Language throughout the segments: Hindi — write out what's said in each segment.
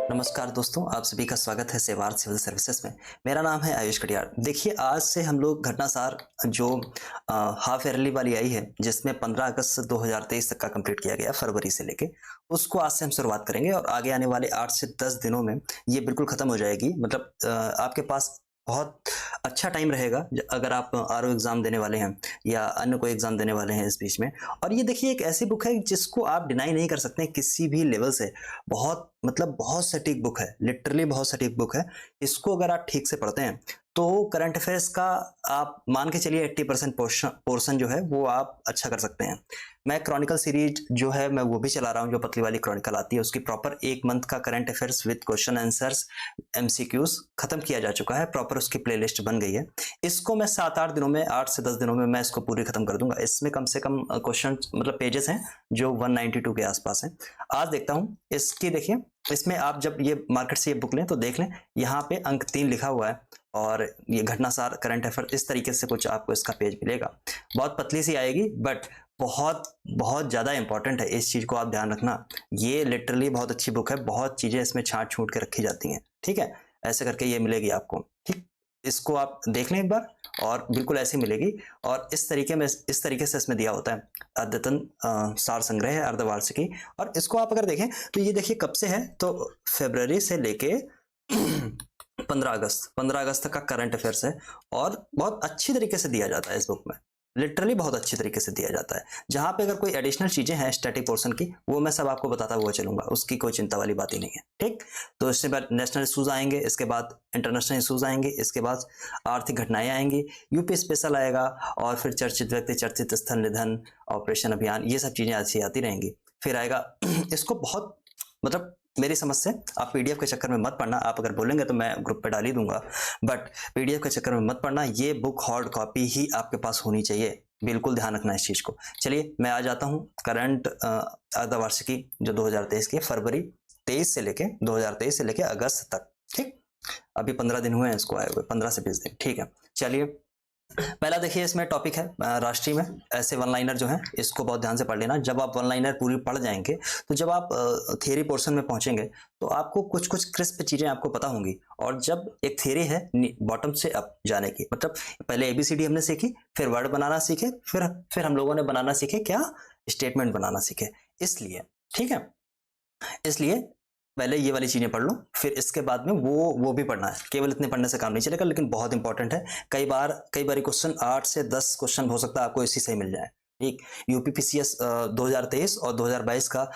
नमस्कार दोस्तों, आप सभी का स्वागत है सेवार्थ सिविल सर्विसेज में। मेरा नाम है आयुष कटियार। देखिए, आज से हम लोग घटनासार जो हाफ ईयरली वाली आई है, जिसमें 15 अगस्त 2023 तक का कंप्लीट किया गया फरवरी से लेके, उसको आज से हम शुरुआत करेंगे और आगे आने वाले 8 से 10 दिनों में ये बिल्कुल खत्म हो जाएगी। मतलब आपके पास बहुत अच्छा टाइम रहेगा अगर आप आरओ एग्जाम देने वाले हैं या अन्य कोई एग्जाम देने वाले हैं इस बीच में। और ये देखिए, एक ऐसी बुक है जिसको आप डिनाई नहीं कर सकते किसी भी लेवल से। बहुत मतलब बहुत सटीक बुक है, लिटरली बहुत सटीक बुक है। इसको अगर आप ठीक से पढ़ते हैं तो करंट अफेयर्स का आप मान के चलिए 80% पोर्शन जो है वो आप अच्छा कर सकते हैं। मैं क्रॉनिकल सीरीज जो है मैं वो भी चला रहा हूँ, जो पतली वाली क्रॉनिकल आती है, उसकी प्रॉपर 1 मंथ का current affairs with question answers MCQs खत्म किया जा चुका है। प्रॉपर उसकी प्लेलिस्ट बन गई है। इसको मैं 7-8 दिनों में, 8 से 10 दिनों में मैं इसको पूरी खत्म कर दूंगा। इसमें कम से कम क्वेश्चन मतलब पेजेस हैं जो 192 के आसपास हैं। आज देखता हूँ इसकी। देखिए, इसमें आप जब ये मार्केट से ये बुक लें तो देख लें, यहाँ पे अंक 3 लिखा हुआ है और ये घटनासार करंट अफेयर इस तरीके से कुछ आपको इसका पेज मिलेगा। बहुत पतली सी आएगी बट बहुत बहुत ज्यादा इंपॉर्टेंट है। इस चीज को आप ध्यान रखना। ये लिटरली बहुत अच्छी बुक है। बहुत चीजें इसमें छांट छूट के रखी जाती हैं। ठीक है, ऐसे करके ये मिलेगी आपको। ठीक, इसको आप देख लें एक बार और बिल्कुल ऐसी मिलेगी। और इस तरीके से इसमें दिया होता है। अद्यतन सार संग्रह है अर्धवार्षिकी। और इसको आप अगर देखें तो ये देखिए कब से है, तो फरवरी से लेके 15 अगस्त तक का करंट अफेयर्स है। और बहुत अच्छी तरीके से दिया जाता है इस बुक में। लिटरली बहुत अच्छी तरीके से दिया जाता है। जहां पे अगर कोई एडिशनल चीजें हैं स्टैटिक पोर्शन की, वो मैं सब आपको बताता हुआ चलूंगा। उसकी कोई चिंता वाली बात ही नहीं है। ठीक, तो इसके बाद नेशनल इशूज आएंगे, इसके बाद इंटरनेशनल इशूज आएंगे, इसके बाद आर्थिक घटनाएं आएंगी, यूपी स्पेशल आएगा, और फिर चर्चित व्यक्ति, चर्चित स्थल, निधन, ऑपरेशन अभियान, ये सब चीजें ऐसी आती रहेंगी। फिर आएगा इसको बहुत मतलब मेरी समझ से आप पीडीएफ के चक्कर में मत पढ़ना। आप अगर बोलेंगे तो मैं ग्रुप पे डाल ही दूंगा, बट पीडीएफ के चक्कर में मत पढ़ना। ये बुक हार्ड कॉपी ही आपके पास होनी चाहिए। बिल्कुल ध्यान रखना इस चीज को। चलिए मैं आ जाता हूँ करंट अर्धवार्षिकी जो 2023 की फरवरी 2023 से लेके अगस्त तक। ठीक, अभी 15 दिन हुए हैं इसको आए हुए, 15 से 20 दिन। ठीक है, चलिए पहला देखिए, इसमें टॉपिक है राष्ट्रीय में ऐसे वन लाइनर जो है, इसको बहुत ध्यान से पढ़ लेना। जब आप वन लाइनर पूरी पढ़ जाएंगे तो जब आप थियरी पोर्शन में पहुंचेंगे तो आपको कुछ कुछ क्रिस्प चीजें आपको पता होंगी। और जब एक थियरी है बॉटम से अप जाने की, मतलब पहले एबीसीडी हमने सीखी, फिर वर्ड बनाना सीखे, फिर हम लोगों ने बनाना सीखे क्या, स्टेटमेंट बनाना सीखे। इसलिए ठीक है, इसलिए पहले ये वाली चीजें पढ़ लो, फिर इसके बाद में वो भी पढ़ना है। केवल इतने पढ़ने से काम नहीं चलेगा, लेकिन बहुत इंपॉर्टेंट है। कई बार क्वेश्चन 8 से 10 क्वेश्चन हो सकता है आपको इसी से ही मिल जाए। ठीक, यूपीपीसीएस 2023 और 2022 का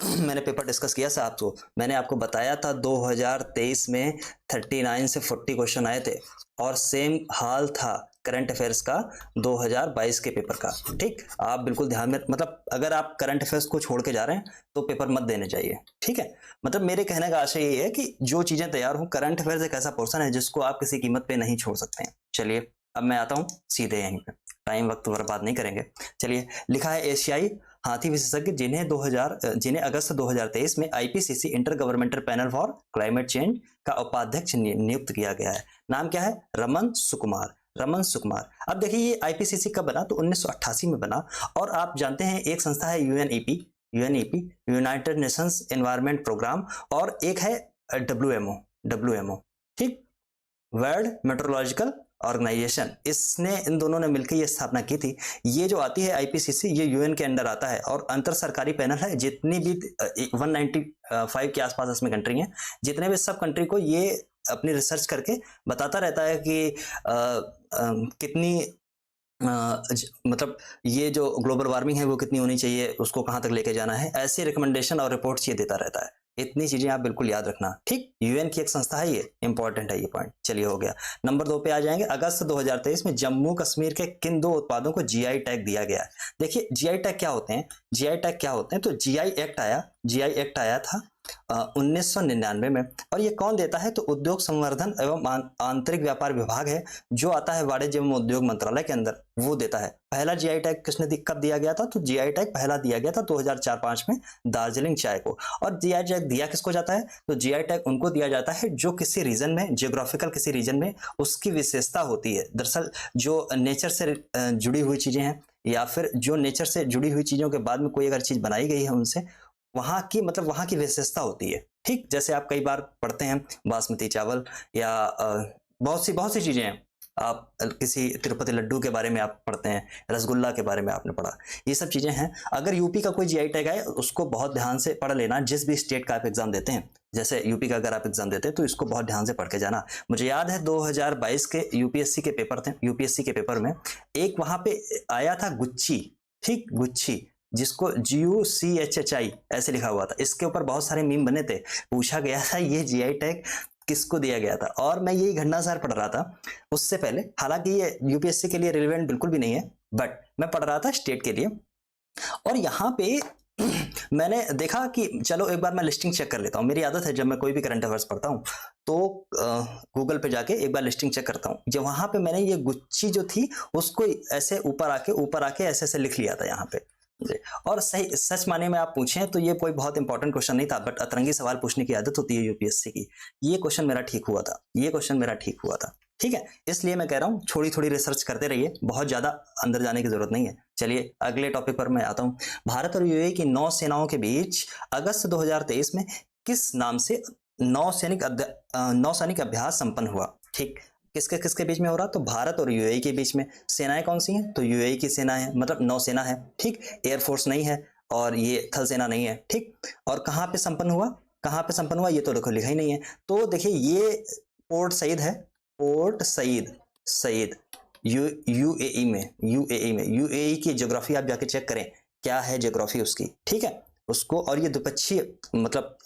मैंने पेपर डिस्कस किया था आपको। मैंने आपको बताया था 2023 में 39 से 40 क्वेश्चन आए थे, और सेम हाल था करंट अफेयर्स का 2022 के पेपर का। ठीक, आप बिल्कुल ध्यान में, मतलब अगर आप करंट अफेयर्स को छोड़ के जा रहे हैं तो पेपर मत देने चाहिए। ठीक है, मतलब मेरे कहने का आशय ये है कि जो चीजें तैयार हो, करंट अफेयर्स एक ऐसा पोर्शन है जिसको आप किसी कीमत पे नहीं छोड़ सकते हैं। चलिए अब मैं आता हूँ सीधे यहीं पे, टाइम वक्त बर्बाद नहीं करेंगे। चलिए, लिखा है एशियाई हाथी विशेषज्ञ जिन्हें अगस्त 2023 में IPCC inter governmental panel for climate change का उपाध्यक्ष नियुक्त किया गया है। नाम क्या है? रमन सुकुमार। रमन सुकुमार। अब देखिए, ये आईपीसीसी कब बना? तो 1988 में बना। और आप जानते हैं एक संस्था है UNEP, United Nations Environment Programme, और एक है डब्ल्यूएमओ। ठीक, वर्ल्ड मेट्रोलॉजिकल ऑर्गेनाइजेशन। इसने, इन दोनों ने मिलकर ये स्थापना की थी। ये जो आती है आईपीसीसी, ये यूएन के अंडर आता है और अंतर सरकारी पैनल है। जितनी भी 195 के आसपास इसमें कंट्री हैं, जितने भी सब कंट्री को ये अपनी रिसर्च करके बताता रहता है कि कितनी मतलब ये जो ग्लोबल वार्मिंग है वो कितनी होनी चाहिए, उसको कहाँ तक लेके जाना है, ऐसी रिकमेंडेशन और रिपोर्ट्स ये देता रहता है। इतनी चीजें आप बिल्कुल याद रखना। ठीक, यूएन की एक संस्था है, ये इंपॉर्टेंट है ये पॉइंट। चलिए हो गया। नंबर 2 पे आ जाएंगे। अगस्त 2023 में जम्मू कश्मीर के किन 2 उत्पादों को जीआई टैग दिया गया है? देखिए, जीआई टैग क्या होते हैं? जीआई टैग क्या होते हैं? तो जीआई एक्ट आया था 1999 में। और ये कौन देता है? तो उद्योग संवर्धन एवं आंतरिक व्यापार विभाग है, जो आता है वाणिज्य एवं उद्योग मंत्रालय के अंदर, वो देता है। पहला जीआई टैग किसने कब दिया गया था? तो जीआई टैग पहला दिया गया था 2004-5 में दार्जिलिंग चाय को। और जीआई टैग दिया किसको जाता है? तो जीआई टैग उनको दिया जाता है जो किसी रीजन में, जियोग्राफिकल किसी रीजन में उसकी विशेषता होती है। दरअसल जो नेचर से जुड़ी हुई चीजें हैं, या फिर जो नेचर से जुड़ी हुई चीजों के बाद में कोई अगर चीज बनाई गई है उनसे, वहाँ की मतलब वहाँ की विशेषता होती है। ठीक, जैसे आप कई बार पढ़ते हैं बासमती चावल या बहुत सी चीजें हैं। आप किसी तिरुपति लड्डू के बारे में आप पढ़ते हैं, रसगुल्ला के बारे में आपने पढ़ा, ये सब चीजें हैं। अगर यूपी का कोई जीआई टैग है उसको बहुत ध्यान से पढ़ लेना। जिस भी स्टेट का आप एग्जाम देते हैं, जैसे यूपी का अगर आप एग्जाम देते हैं तो इसको बहुत ध्यान से पढ़ के जाना। मुझे याद है 2022 के यूपीएससी के पेपर थे, यूपीएससी के पेपर में एक वहां पे आया था गुच्ची, ठीक, गुच्ची, जिसको GUCHHI ऐसे लिखा हुआ था। इसके ऊपर बहुत सारे मीम बने थे, पूछा गया था ये जीआई टैग किसको दिया गया था, और मैं यही घटनासार पढ़ रहा था उससे पहले। हालांकि ये यूपीएससी के लिए रिलेवेंट बिल्कुल भी नहीं है, बट मैं पढ़ रहा था स्टेट के लिए। और यहाँ पे मैंने देखा कि चलो एक बार मैं लिस्टिंग चेक कर लेता हूँ। मेरी आदत है जब मैं कोई भी करंट अफेयर्स पढ़ता हूँ तो गूगल पे जाके एक बार लिस्टिंग चेक करता हूँ। जब वहां पे मैंने ये गुच्ची जो थी उसको ऐसे ऊपर आके ऐसे ऐसे लिख लिया था यहाँ पे। और सही सच माने में आप पूछें तो ये कोई बहुत इंपॉर्टेंट क्वेश्चन नहीं था, बट अतरंगी सवाल पूछने की आदत होती है यूपीएससी की। ये क्वेश्चन मेरा ठीक हुआ था, ये क्वेश्चन मेरा ठीक हुआ था। ठीक है, इसलिए मैं कह रहा हूँ थोड़ी रिसर्च करते रहिए, बहुत ज्यादा अंदर जाने की जरूरत नहीं है। चलिए अगले टॉपिक पर मैं आता हूँ। भारत और यूएई की नौ सेनाओं के बीच अगस्त 2023 में किस नाम से नौसैनिक अभ्यास संपन्न हुआ? ठीक, किसके किसके बीच में हो रहा? तो भारत और यूएई के बीच में। सेनाएं कौन सी हैं? तो यूएई की सेना है, मतलब नौसेना है। ठीक, एयरफोर्स नहीं है और ये थल सेना नहीं है। ठीक, और कहाँ पे संपन्न हुआ, कहाँ पे संपन्न हुआ ये तो देखो लिखा ही नहीं है। तो देखिए ये पोर्ट सईद है, पोर्ट सईद यूएई में, यूएई की ज्योग्राफी आप जाके चेक करें क्या है ज्योग्राफी उसकी। ठीक है, उसको, और ये द्विपक्षीय मतलब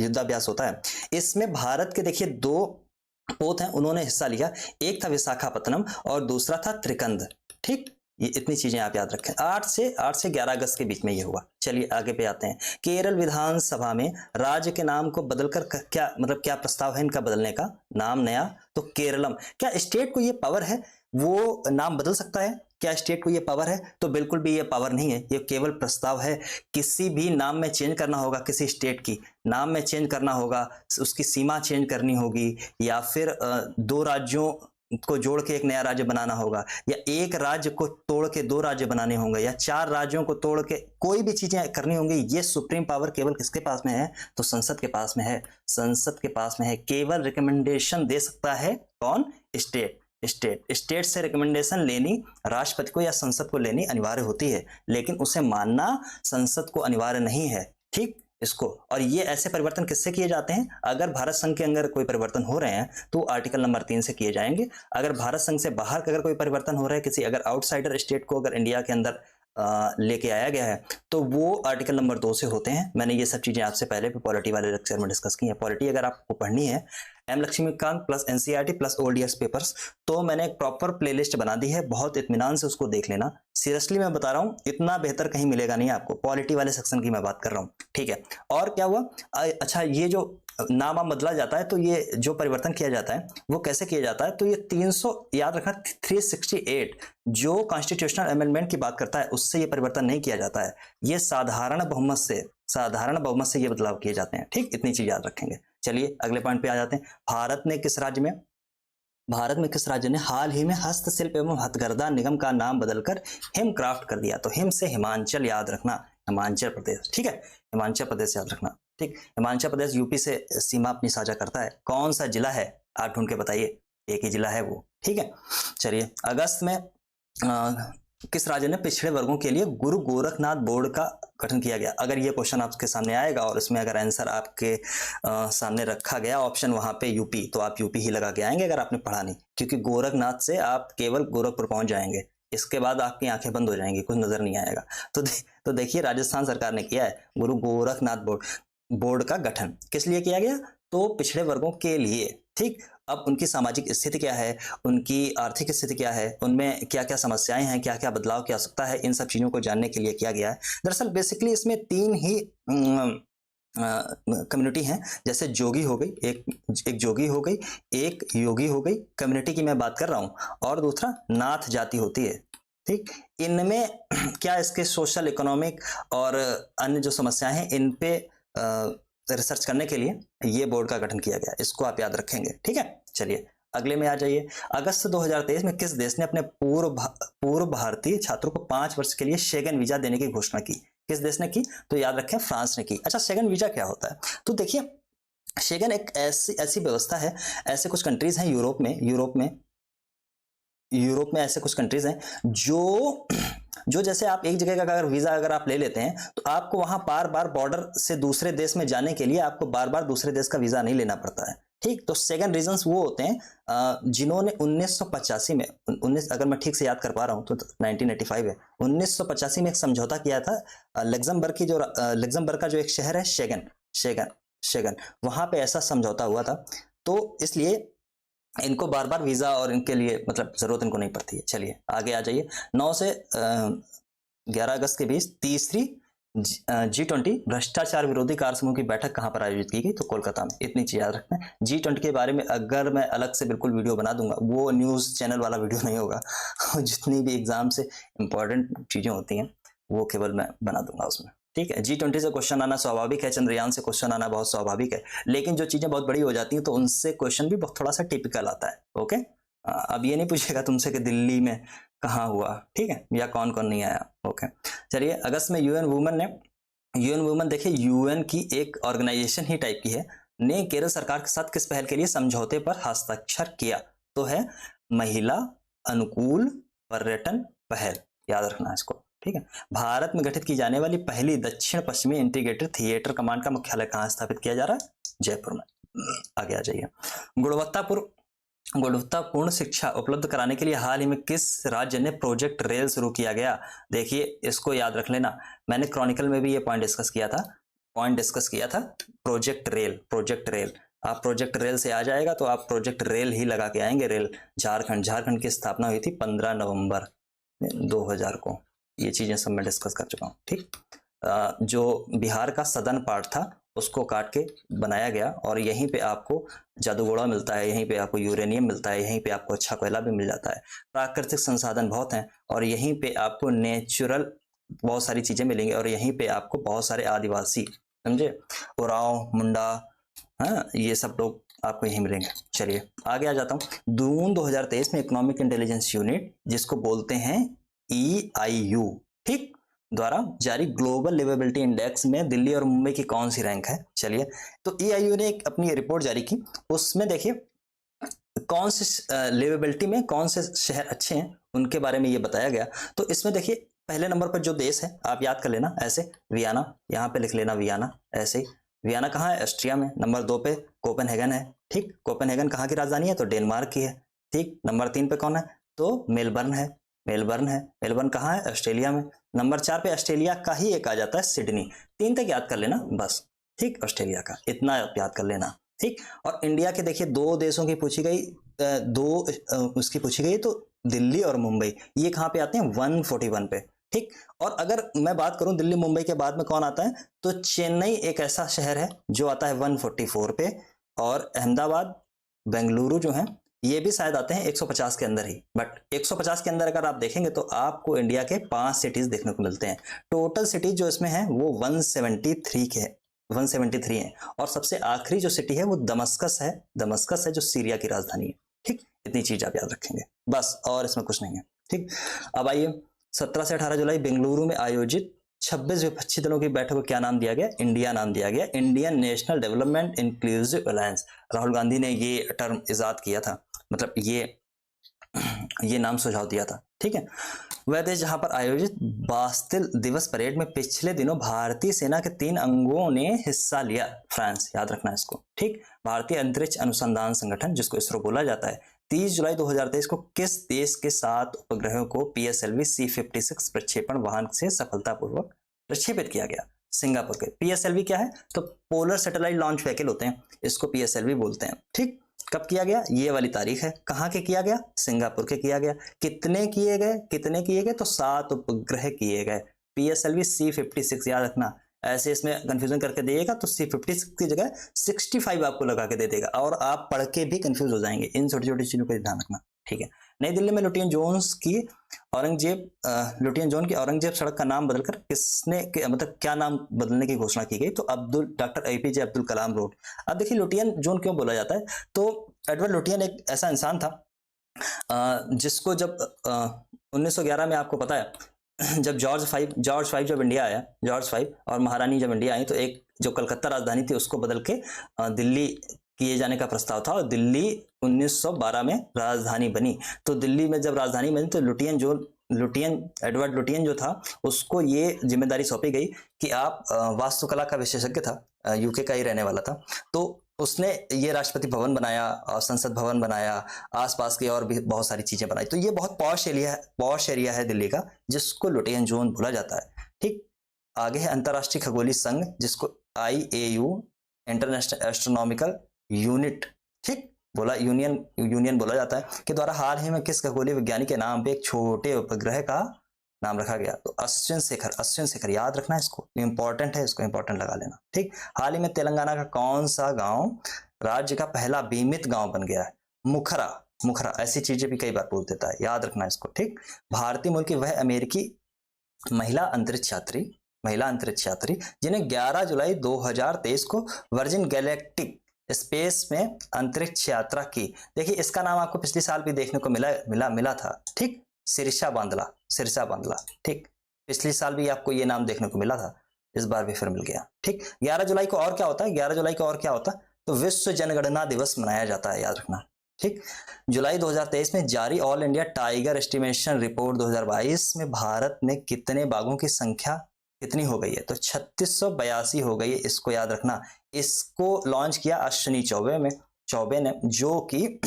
युद्धाभ्यास होता है। इसमें भारत के देखिए दो पोत हैं, उन्होंने हिस्सा लिया। एक था विशाखापत्तनम और दूसरा था त्रिकंद। ठीक, ये इतनी चीजें आप याद रखें। 8 से 11 अगस्त के बीच में ये हुआ। चलिए आगे पे आते हैं। केरल विधानसभा में राज्य के नाम को बदलकर क्या मतलब क्या प्रस्ताव है इनका बदलने का? नाम नया, तो केरलम। क्या स्टेट को ये पावर है वो नाम बदल सकता है? क्या स्टेट को ये पावर है? तो बिल्कुल भी ये पावर नहीं है, ये केवल प्रस्ताव है। किसी भी नाम में चेंज करना होगा, किसी स्टेट की नाम में चेंज करना होगा, उसकी सीमा चेंज करनी होगी, या फिर दो राज्यों को जोड़ के एक नया राज्य बनाना होगा, या एक राज्य को तोड़ के दो राज्य बनाने होंगे, या 4 राज्यों को तोड़ के कोई भी चीजें करनी होंगी। ये सुप्रीम पावर केवल किसके पास में है? तो संसद के पास में है, संसद के पास में है। केवल रिकमेंडेशन दे सकता है कौन? स्टेट से रिकमेंडेशन लेनी राष्ट्रपति को या संसद को लेनी अनिवार्य होती है, लेकिन उसे मानना संसद को अनिवार्य नहीं है। ठीक, इसको, और ये ऐसे परिवर्तन किससे किए जाते हैं? अगर भारत संघ के अंदर कोई परिवर्तन हो रहे हैं तो आर्टिकल नंबर 3 से किए जाएंगे। अगर भारत संघ से बाहर अगर कोई परिवर्तन हो रहा है, किसी अगर आउटसाइडर स्टेट को अगर इंडिया के अंदर लेके आया गया है तो वो आर्टिकल नंबर 2 से होते हैं। मैंने ये सब चीजें आपसे पहले भी पॉलिटी वाले लेक्चर में डिस्कस की है। पॉलिटी अगर आपको पढ़नी है M Laxmikanth plus NCERT plus old papers, तो मैंने एक प्रॉपर प्लेलिस्ट बना दी है, बहुत इत्मीनान से उसको देख लेना। सीरियसली मैं बता रहा हूँ, इतना बेहतर कहीं मिलेगा नहीं आपको। पॉलिटी वाले सेक्शन की मैं बात कर रहा हूँ। ठीक है, और क्या हुआ? अच्छा, ये जो नाम बदला जाता है तो ये जो परिवर्तन किया जाता है वो कैसे किया जाता है? तो ये 300 याद रखना 368 जो कॉन्स्टिट्यूशनल अमेंडमेंट की बात करता है उससे ये परिवर्तन नहीं किया जाता है। ये साधारण बहुमत से ये बदलाव किए जाते हैं। ठीक, इतनी चीज याद रखेंगे। चलिए अगले पॉइंट पे आ जाते हैं। भारत में किस राज्य ने हाल ही में हस्तशिल्प एवं हथकरघा निगम का नाम बदलकर हिमक्राफ्ट कर दिया? तो हिम से हिमाचल याद रखना, हिमाचल प्रदेश। ठीक है, हिमाचल प्रदेश याद रखना। ठीक, हिमाचल प्रदेश यूपी से सीमा अपनी साझा करता है। कौन सा जिला है आप ढूंढ के बताइए, एक ही जिला है वो। ठीक है, चलिए अगस्त में किस राज्य ने पिछड़े वर्गों के लिए गुरु गोरखनाथ बोर्ड का गठन किया गया? अगर ये क्वेश्चन आपके सामने आएगा और इसमें अगर आंसर आपके सामने रखा गया ऑप्शन वहां पे यूपी, तो आप यूपी ही लगा के आएंगे अगर आपने पढ़ा नहीं, क्योंकि गोरखनाथ से आप केवल गोरखपुर पहुंच जाएंगे, इसके बाद आपकी आंखें बंद हो जाएंगी, कुछ नजर नहीं आएगा। तो देखिए राजस्थान सरकार ने किया है गुरु गोरखनाथ बोर्ड का गठन। किस लिए किया गया? तो पिछड़े वर्गों के लिए। ठीक, अब उनकी सामाजिक स्थिति क्या है, उनकी आर्थिक स्थिति क्या है, उनमें क्या क्या समस्याएं हैं, क्या क्या बदलाव की आवश्यकता है, इन सब चीजों को जानने के लिए किया गया है। दरअसल बेसिकली इसमें 3 ही कम्युनिटी हैं, जैसे जोगी हो गई, एक जोगी हो गई, एक योगी हो गई, कम्युनिटी की मैं बात कर रहा हूं, और दूसरा नाथ जाति होती है। ठीक, इनमें क्या इसके सोशल इकोनॉमिक और अन्य जो समस्याएं हैं इन पे रिसर्च करने के लिए ये बोर्ड का गठन किया गया, इसको आप याद रखेंगे। ठीक है, चलिए अगले में आ जाइए। अगस्त 2023 में किस देश ने अपने पूर्व भारतीय छात्रों को 5 वर्ष के लिए शेंगेन वीजा देने की घोषणा की? किस देश ने की? तो याद रखें फ्रांस ने की। अच्छा, शेंगन वीजा क्या होता है? तो देखिए, शेंगन एक ऐसी व्यवस्था है, ऐसे कुछ कंट्रीज हैं यूरोप में ऐसे कुछ कंट्रीज हैं जो जैसे आप एक जगह का अगर वीजा अगर आप ले लेते हैं तो आपको वहां बार बार बॉर्डर से दूसरे देश में जाने के लिए आपको बार बार दूसरे देश का वीजा नहीं लेना पड़ता है। ठीक, तो सेकंड रीजंस वो होते हैं जिन्होंने 1985 में 19 अगर मैं ठीक से याद कर पा रहा हूं तो 1985 है, 1985 में एक समझौता किया था लग्जमबर्ग का जो एक शहर है शेगन, वहां पे ऐसा समझौता हुआ था। तो इसलिए इनको बार बार वीजा और इनके लिए मतलब जरूरत इनको नहीं पड़ती है। चलिए आगे आ जाइए। 9 से 11 अगस्त के बीच तीसरी G20 भ्रष्टाचार विरोधी कार्य समूह की बैठक कहां पर आयोजित की गई? तो कोलकाता में। इतनी चीज याद रखना है। G20 के बारे में अगर मैं अलग से बिल्कुल वीडियो बना दूंगा, वो न्यूज चैनल वाला वीडियो नहीं होगा जितनी भी एग्जाम से इंपॉर्टेंट चीजें होती हैं वो केवल मैं बना दूंगा उसमें। ठीक है, G20 से क्वेश्चन आना स्वाभाविक है, चंद्रयान से क्वेश्चन आना बहुत स्वाभाविक है, लेकिन जो चीजें बहुत बड़ी हो जाती हैं तो उनसे क्वेश्चन भी बहुत थोड़ा सा टिपिकल आता है। ओके, अब ये नहीं पूछेगा तुमसे कि दिल्ली में कहाँ हुआ, ठीक है, या कौन कौन नहीं आया। ओके, चलिए अगस्त में यूएन वुमेन देखिए यूएन की एक ऑर्गेनाइजेशन ही टाइप की है, ने केरल सरकार के साथ किस पहल के लिए समझौते पर हस्ताक्षर किया? तो है महिला अनुकूल पर्यटन पहल। याद रखना है इसको। ठीक है, भारत में गठित की जाने वाली पहली दक्षिण पश्चिमी इंटीग्रेटेड थिएटर कमांड का मुख्यालय कहाँ स्थापित किया जा रहा है? जयपुर में। आगे आ जाइए। गुणवत्तापूर्ण शिक्षा उपलब्ध कराने के लिए हाल ही में किस राज्य ने प्रोजेक्ट रेल शुरू किया गया? देखिए इसको याद रख लेना, मैंने क्रॉनिकल में भी ये पॉइंट डिस्कस किया था प्रोजेक्ट रेल। आप प्रोजेक्ट रेल से आ जाएगा तो आप प्रोजेक्ट रेल ही लगा के आएंगे। रेल झारखंड की स्थापना हुई थी 15 नवंबर 2000 को। ये चीजें सब मैं डिस्कस कर चुका हूँ। ठीक, जो बिहार का सदर्न पार्ट था उसको काट के बनाया गया और यहीं पे आपको जादूगोड़ा मिलता है, यहीं पे आपको यूरेनियम मिलता है, यहीं पे आपको अच्छा कोयला भी मिल जाता है, प्राकृतिक संसाधन बहुत हैं और यहीं पे आपको नेचुरल बहुत सारी चीजें मिलेंगी और यहीं पे आपको बहुत सारे आदिवासी, समझे, उरांव, मुंडा, हाँ, ये सब लोग आपको यहीं मिलेंगे। चलिए आगे आ जाता हूँ। जून 2023 में इकोनॉमिक इंटेलिजेंस यूनिट, जिसको बोलते हैं EIU, ठीक, द्वारा जारी ग्लोबल लिवेबिलिटी इंडेक्स में दिल्ली और मुंबई की कौन सी रैंक है? चलिए, तो EIU ने एक अपनी रिपोर्ट जारी की, उसमें देखिए कौन से लिवेबिलिटी में कौन से शहर अच्छे हैं उनके बारे में ये बताया गया। तो इसमें देखिए पहले नंबर पर जो देश है आप याद कर लेना ऐसे, वियना, यहाँ पे लिख लेना वियना, ऐसे ही वियना कहाँ है? ऑस्ट्रिया में। नंबर 2 पे कोपेनहेगन है। ठीक, कोपेनहेगन कहाँ की राजधानी है? तो डेनमार्क की है। ठीक, नंबर 3 पे कौन है? तो मेलबर्न कहाँ है? ऑस्ट्रेलिया में। नंबर 4 पे ऑस्ट्रेलिया का ही एक आ जाता है, सिडनी। 3 तक याद कर लेना बस। ठीक, ऑस्ट्रेलिया का इतना याद कर लेना। ठीक, और इंडिया के देखिए 2 देशों की पूछी गई, उसकी पूछी गई तो दिल्ली और मुंबई, ये कहाँ पे आते हैं? 141 पे। ठीक, और अगर मैं बात करूं दिल्ली मुंबई के बाद में कौन आता है, तो चेन्नई एक ऐसा शहर है जो आता है 144 पे, और अहमदाबाद, बेंगलुरु जो है ये भी शायद आते हैं 150 के अंदर ही। बट 150 के अंदर अगर आप देखेंगे तो आपको इंडिया के 5 सिटीज देखने को मिलते हैं। टोटल सिटीज जो इसमें है वो 173 है, और सबसे आखिरी जो सिटी है वो दमस्कस है जो सीरिया की राजधानी है। ठीक, इतनी चीज आप याद रखेंगे बस, और इसमें कुछ नहीं है। ठीक, अब आइए 17 से 18 जुलाई बेंगलुरु में आयोजित 26 विपक्षी दलों की बैठक को क्या नाम दिया गया? इंडिया नाम दिया गया, Indian national development inclusive alliance. Rahul Gandhi ने ये टर्म इजाद किया था, मतलब ये नाम सुझाव दिया था। ठीक है, वह देश जहां पर आयोजित बास्तिल दिवस परेड में पिछले दिनों भारतीय सेना के 3 अंगों ने हिस्सा लिया, फ्रांस। याद रखना है इसको। ठीक, भारतीय अंतरिक्ष अनुसंधान संगठन, जिसको इसरो बोला जाता है, 30 जुलाई 2023 को किस देश के 7 उपग्रहों को PSLV C56 प्रक्षेपण वाहन से सफलतापूर्वक प्रक्षेपित किया गया? सिंगापुर के। PSLV क्या है? तो पोलर सैटेलाइट लॉन्च व्हीकल होते हैं, इसको PSLV बोलते हैं। ठीक, कब किया गया? ये वाली तारीख है। कहाँ के किया गया? सिंगापुर के किया गया। कितने किए गए? तो 7 उपग्रह किए गए। PSLV C56 याद रखना, ऐसे इसमें कंफ्यूजन करके दिएगा तो C56 की जगह 65 आपको लगा के दे देगा और आप पढ़ के भी कंफ्यूज हो जाएंगे। इन छोटी छोटी चीजों का ध्यान रखना। ठीक है, नई दिल्ली में लुटियन जोन की औरंगजेब सड़क का नाम बदलकर मतलब क्या नाम बदलने की घोषणा की गई? तो doctor APJ Abdul Kalam road. अब देखिए लुटियन जोन क्यों बोला जाता है, तो एडवर्ड लुटियन एक ऐसा इंसान था जिसको जब 1911 में आपको पता है जब जॉर्ज 5 जब इंडिया आया, जॉर्ज 5 और महारानी जब इंडिया आई, तो एक जो कलकत्ता राजधानी थी उसको बदल के दिल्ली किए जाने का प्रस्ताव था, और दिल्ली 1912 में राजधानी बनी। तो दिल्ली में जब राजधानी बनी तो एडवर्ड लुटियन जो था, उसको ये जिम्मेदारी सौंपी गई कि आप, वास्तुकला का विशेषज्ञ था, यूके का ही रहने वाला था, तो उसने ये राष्ट्रपति भवन बनाया और संसद भवन बनाया, आसपास की और भी बहुत सारी चीजें बनाई। तो ये बहुत पॉश एरिया है दिल्ली का, जिसको लुटियन जोन बोला जाता है। ठीक, आगे है अंतरराष्ट्रीय खगोलीय संघ, जिसको IAU, इंटरनेशनल एस्ट्रोनॉमिकल यूनिट, ठीक बोला, यूनियन बोला जाता है, के द्वारा हाल ही में किस खगोलीय विज्ञानी के नाम पे एक छोटे उपग्रह का नाम रखा गया? तो अश्विन शेखर, याद रखना इसको, इंपॉर्टेंट है, इसको इंपॉर्टेंट लगा लेना। ठीक, हाल ही में तेलंगाना का कौन सा गांव राज्य का पहला बीमित गांव बन गया है? मुखरा, ऐसी चीजें भी कई बार पूछ देता है, याद रखना इसको। ठीक, भारतीय मूल की वह अमेरिकी महिला अंतरिक्ष यात्री जिन्हें 11 जुलाई 2023 को वर्जिन गैलेक्टिक स्पेस में अंतरिक्ष यात्रा की। देखिए, इसका नाम आपको पिछले साल भी देखने को मिला था। ठीक, सिरसा बांदला। ठीक, पिछले साल भी आपको ये नाम देखने को मिला था, इस बार भी फिर मिल गया। ठीक, 11 जुलाई को और क्या होता है? 11 जुलाई को और क्या होता है? तो विश्व जनगणना दिवस मनाया जाता है, याद रखना। ठीक, जुलाई 2023 में जारी all India tiger estimation report 2022 में भारत में कितने बाघों की संख्या कितनी हो गई है? तो 3682 हो गई है, इसको याद रखना। इसको लॉन्च किया अश्विनी चौबे ने, जो कि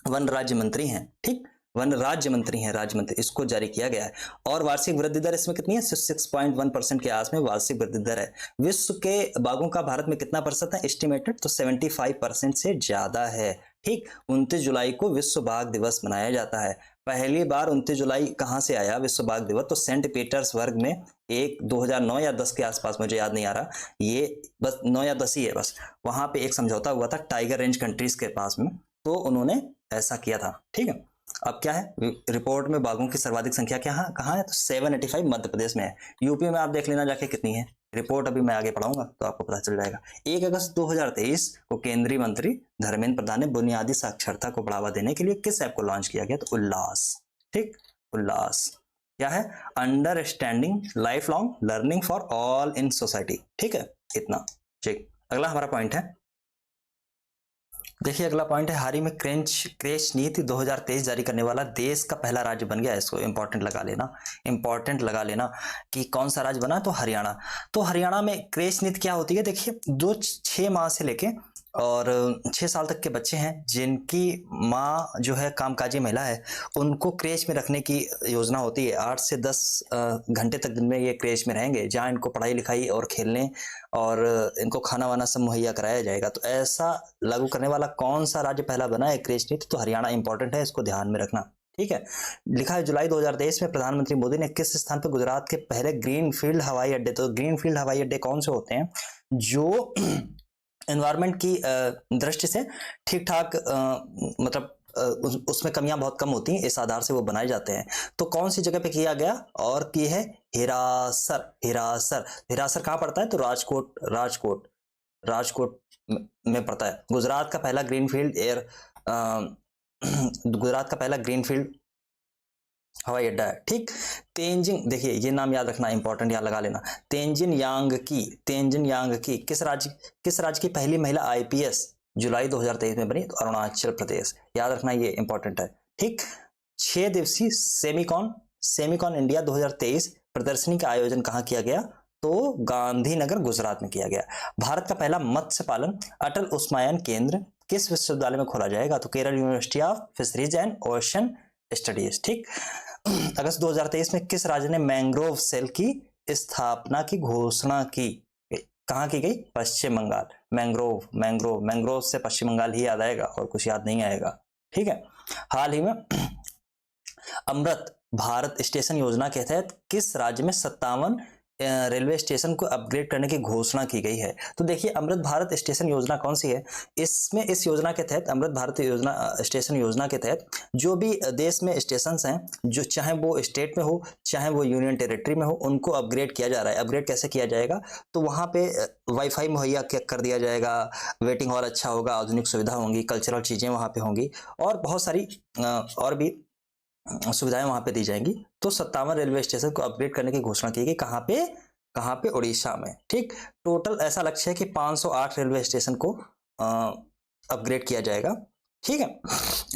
वन राज्य मंत्री हैं। ठीक, वन राज्य मंत्री, इसको जारी किया गया है। और वार्षिक वृद्धि दर इसमें कितनी है? 6.1% के आस में वार्षिक वृद्धि दर है। विश्व के बाघों का भारत में कितना प्रतिशत है एस्टिमेटेड? तो 75% से ज्यादा है। ठीक, 29 जुलाई को विश्व बाघ दिवस मनाया जाता है। पहली बार 29 जुलाई कहां से आया विश्व बाघ दिवस? तो सेंट पीटर्सबर्ग में, 2009 या 10 के आसपास, मुझे याद नहीं आ रहा, ये बस 9 या 10 ही है बस। वहां पे एक समझौता हुआ था टाइगर रेंज कंट्रीज के पास में, तो उन्होंने ऐसा किया था। ठीक है, अब क्या है, रिपोर्ट में बाघों की सर्वाधिक संख्या कहाँ है? तो 785 मध्य प्रदेश में है। यूपी में आप देख लेना जाके कितनी है, रिपोर्ट अभी मैं आगे पढ़ाऊंगा तो आपको पता चल जाएगा। 1 अगस्त 2023 को केंद्रीय मंत्री धर्मेंद्र प्रधान ने बुनियादी साक्षरता को बढ़ावा देने के लिए किस ऐप को लॉन्च किया गया? तो उल्लास। ठीक, उल्लास क्या है? Understanding life long learning for all in society. ठीक है, इतना। ठीक, अगला हमारा पॉइंट है, देखिए अगला पॉइंट है, हाल ही में क्रेच नीति 2023 जारी करने वाला देश का पहला राज्य बन गया। इसको इंपॉर्टेंट लगा लेना कि कौन सा राज्य बना? तो हरियाणा। तो हरियाणा में क्रेच नीति क्या होती है? देखिए, जो 6 माह से लेके और 6 साल तक के बच्चे हैं, जिनकी माँ जो है कामकाजी महिला है, उनको क्रेच में रखने की योजना होती है। 8 से 10 घंटे तक दिन में ये क्रेच में रहेंगे, जहाँ इनको पढ़ाई लिखाई और खेलने और इनको खाना वाना सब मुहैया कराया जाएगा। तो ऐसा लागू करने वाला कौन सा राज्य पहला बना है क्रेच नीति? तो हरियाणा इंपॉर्टेंट है, इसको ध्यान में रखना। ठीक है, लिखा है जुलाई 2023 में प्रधानमंत्री मोदी ने किस स्थान पर गुजरात के पहले ग्रीनफील्ड हवाई अड्डे, तो ग्रीनफील्ड हवाई अड्डे कौन से होते हैं? जो एनवायरनमेंट की दृष्टि से ठीक ठाक, मतलब उसमें कमियां बहुत कम होती हैं, इस आधार से वो बनाए जाते हैं। तो कौन सी जगह पे किया गया? और की है हिरासर कहाँ पड़ता है? तो राजकोट में पड़ता है। गुजरात का पहला ग्रीनफील्ड हवाई अड्डा है। ठीक, तेंजिंग, देखिए ये नाम याद रखना, इंपॉर्टेंट याद लगा लेना। तेंजिन यांग की किस राज्य की पहली महिला IPS जुलाई 2023 में बनी? तो अरुणाचल प्रदेश, याद रखना, ये इंपॉर्टेंट है। ठीक, 6 दिवसीय सेमिकॉन इंडिया 2023 प्रदर्शनी का आयोजन कहाँ किया गया? तो गांधीनगर, गुजरात में किया गया। भारत का पहला मत्स्य पालन अटल उस्मायन केंद्र किस विश्वविद्यालय में खोला जाएगा? तो Kerala university of fisheries and ocean studies. ठीक, अगस्त 2023 में किस राज्य ने मैंग्रोव सेल की स्थापना की घोषणा की? कहाँ की गई? पश्चिम बंगाल। मैंग्रोव से पश्चिम बंगाल ही याद आएगा, और कुछ याद नहीं आएगा। ठीक है, हाल ही में अमृत भारत स्टेशन योजना के तहत किस राज्य में 57 रेलवे स्टेशन को अपग्रेड करने की घोषणा की गई है? तो देखिए, अमृत भारत स्टेशन योजना कौन सी है? इस योजना के तहत, अमृत भारत स्टेशन योजना के तहत, जो भी देश में स्टेशन हैं, जो चाहे वो स्टेट में हो चाहे वो यूनियन टेरिटरी में हो, उनको अपग्रेड किया जा रहा है। अपग्रेड कैसे किया जाएगा? तो वहाँ पे वाईफाई मुहैया कर दिया जाएगा, वेटिंग हॉल अच्छा होगा, आधुनिक सुविधा होंगी, कल्चरल चीजें वहाँ पे होंगी, और बहुत सारी और भी सुविधाएं वहां पे दी जाएंगी। तो 57 रेलवे स्टेशन को अपग्रेड करने की घोषणा की गई। कहाँ पे? उड़ीसा में। ठीक, टोटल ऐसा लक्ष्य है कि 508 रेलवे स्टेशन को अपग्रेड किया जाएगा। ठीक है,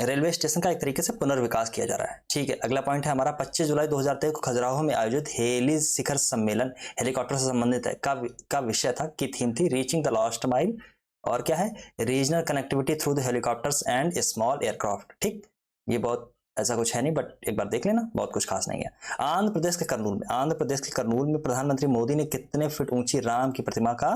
रेलवे स्टेशन का एक तरीके से पुनर्विकास किया जा रहा है। ठीक है, अगला पॉइंट है हमारा 25 जुलाई 2023 को खजुराहो में आयोजित हेली शिखर सम्मेलन हेलीकॉप्टर से संबंधित है का विषय था, की थीम थी रीचिंग द लास्ट माइल, और क्या है? Regional connectivity through the helicopters and small aircraft. ठीक, ये बहुत ऐसा कुछ है नहीं, बट एक बार देख लेना, बहुत कुछ खास नहीं है। आंध्र प्रदेश के कर्नूल में प्रधानमंत्री मोदी ने कितने फीट ऊंची राम की प्रतिमा का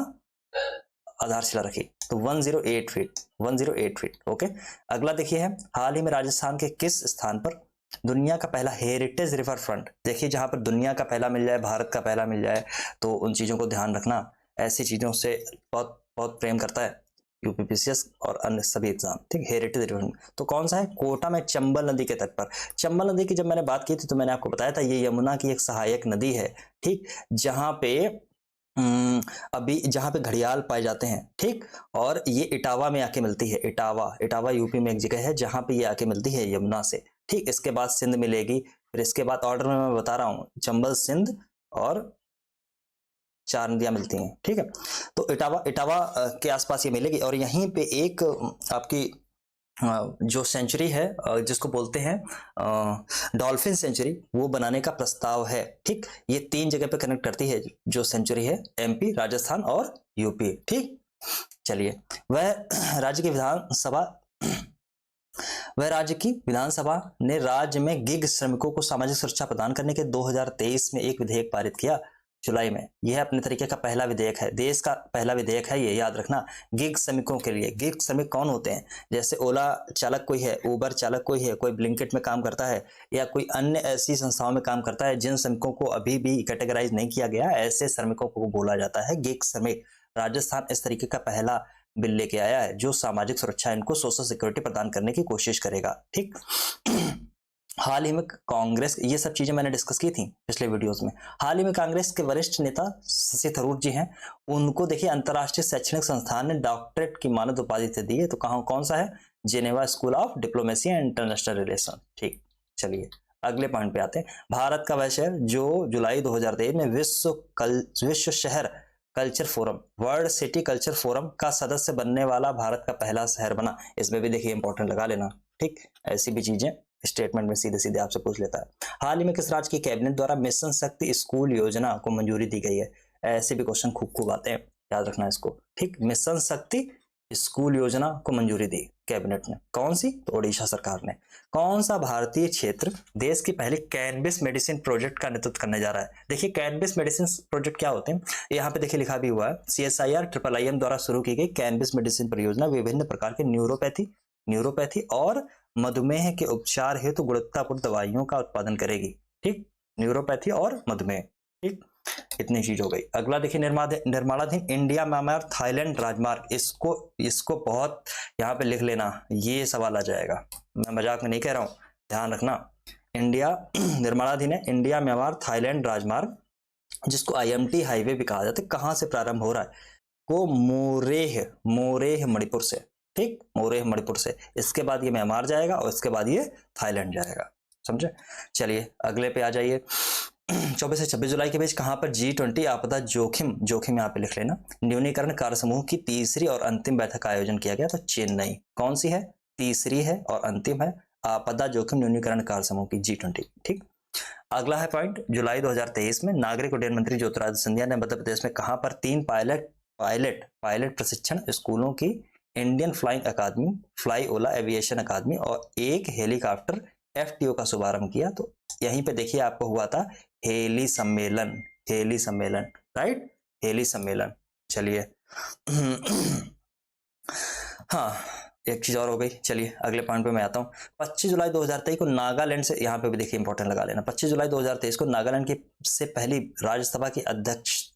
आधारशिला रखी? तो 108 फीट, 108 फीट। ओके, अगला देखिए है, हाल ही में राजस्थान के किस स्थान पर दुनिया का पहला हेरिटेज रिवर फ्रंट? देखिए, जहां पर दुनिया का पहला मिल जाए, भारत का पहला मिल जाए, तो उन चीजों को ध्यान रखना। ऐसी चीजों से बहुत बहुत प्रेम करता है यूपीपीसीएस और अन्य सभी एग्जाम। ठीक, हेरिटेज रिवर तो कौन सा है? कोटा में चंबल नदी के तट पर। चंबल नदी की जब मैंने बात की थी तो मैंने आपको बताया था ये यमुना की एक सहायक नदी है। ठीक, जहां पे जहां पे घड़ियाल पाए जाते हैं। ठीक, और ये इटावा में आके मिलती है। इटावा यूपी में एक जगह है जहां पे ये आके मिलती है यमुना से। ठीक, इसके बाद सिंध मिलेगी, फिर इसके बाद ऑर्डर में मैं बता रहा हूं, चंबल, सिंध और 4 नदियां मिलती हैं। ठीक है, तो इटावा के आसपास ये मिलेगी। और यहीं पे एक आपकी जो सेंचुरी है जिसको बोलते हैं डॉल्फिन सेंचुरी, वो बनाने का प्रस्ताव है। ठीक, ये 3 जगह पे कनेक्ट करती है जो सेंचुरी है, एमपी, राजस्थान और यूपी। ठीक, चलिए, वह राज्य की विधानसभा ने राज्य में गिग श्रमिकों को सामाजिक सुरक्षा प्रदान करने के 2023 में एक विधेयक पारित किया जुलाई में। यह अपने तरीके का पहला विधेयक है, देश का पहला विधेयक है ये, याद रखना। गिग श्रमिकों के लिए, गिग श्रमिक कौन होते हैं? जैसे ओला चालक कोई है, उबर चालक कोई है, कोई ब्लिंकिट में काम करता है, या कोई अन्य ऐसी संस्थाओं में काम करता है जिन श्रमिकों को अभी भी कैटेगराइज नहीं किया गया, ऐसे श्रमिकों को बोला जाता है गिग श्रमिक। राजस्थान इस तरीके का पहला बिल लेके आया है जो सामाजिक सुरक्षा, इनको सोशल सिक्योरिटी प्रदान करने की कोशिश करेगा। ठीक, हाल ही में कांग्रेस, ये सब चीजें मैंने डिस्कस की थी पिछले वीडियोस में। हाल ही में कांग्रेस के वरिष्ठ नेता शशि थरूर जी हैं, उनको देखिए अंतर्राष्ट्रीय शैक्षणिक संस्थान ने डॉक्टरेट की मानद उपाधि से दी है। तो कौन सा है? Geneva school of diplomacy and international relation. ठीक, चलिए अगले पॉइंट पे आते हैं। भारत का वह शहर जो जुलाई 2023 में विश्व शहर culture forum, world city culture forum का सदस्य बनने वाला भारत का पहला शहर बना। इसमें भी देखिए इंपॉर्टेंट लगा लेना। ठीक, ऐसी भी चीजें स्टेटमेंट में सीधे सीधे आपसे पूछ लेता है। हाल ही में किस राज्य की कैबिनेट द्वारा मिशन शक्ति स्कूल योजना को मंजूरी दी गई है? ऐसे भी क्वेश्चन खूब आते हैं, याद रखना इसको। ठीक, मिशन शक्ति स्कूल योजना को मंजूरी दी कैबिनेट ने, कौन सी? तो ओडिशा सरकार ने। कौन सा भारतीय क्षेत्र देश की पहली कैनबिस मेडिसिन प्रोजेक्ट का नेतृत्व करने जा रहा है? देखिए, कैनबिस मेडिसिन प्रोजेक्ट क्या होते हैं, यहाँ पे देखिए लिखा भी हुआ है, CSIR IIIM द्वारा शुरू की गई कैनबिस मेडिसिन परियोजना विभिन्न प्रकार के न्यूरोपैथी और मधुमेह के उपचार हेतु गुणवत्तापूर्ण दवाइयों का उत्पादन करेगी। ठीक, न्यूरोपैथी और मधुमेह। ठीक, इतनी चीज हो गई। अगला देखिए, निर्माणाधीन इंडिया म्यांमार थाईलैंड राजमार्ग, इसको बहुत यहाँ पे लिख लेना, ये सवाल आ जाएगा, मैं मजाक में नहीं कह रहा हूँ, ध्यान रखना। निर्माणाधीन है इंडिया म्यांमार थाईलैंड राजमार्ग, जिसको IMT हाईवे भी कहा जाता है। कहाँ से प्रारंभ हो रहा है? को मोरेह मणिपुर से। ठीक, मोरेह मणिपुर से, इसके बाद ये म्यांमार जाएगा और इसके बाद ये थाईलैंड जाएगा। समझे? चलिए अगले पे आ जाइए। 24 से 26 जुलाई के बीच कहां पर G20 आपदा जोखिम यहाँ पे लिख लेना, न्यूनीकरण कार्य समूह की तीसरी और अंतिम बैठक का आयोजन किया गया? तो चेन्नई। कौन सी है? तीसरी है और अंतिम है, आपदा जोखिम न्यूनीकरण कार्य समूह की G20। ठीक, अगला है पॉइंट, जुलाई 2023 में नागरिक उड्डयन मंत्री ज्योतिरादित्य सिंधिया ने मध्य प्रदेश में कहां पर 3 पायलट प्रशिक्षण स्कूलों की इंडियन फ्लाइंग अकादमी, फ्लाई ओला एविएशन अकादमी और एक हेलीकॉप्टर FTO का शुभारंभ किया? तो यहीं पे देखिए आपको हुआ था हेली सम्मेलन, राइट, हेली सम्मेलन। चलिए हाँ, एक चीज और हो गई। चलिए अगले पॉइंट पे मैं आता हूँ। 25 जुलाई 2023 को नागालैंड से, यहाँ पे भी देखिए इंपॉर्टेंट लगा लेना, 25 जुलाई 2023 को नागालैंड की से पहली राज्यसभा की अध्यक्षता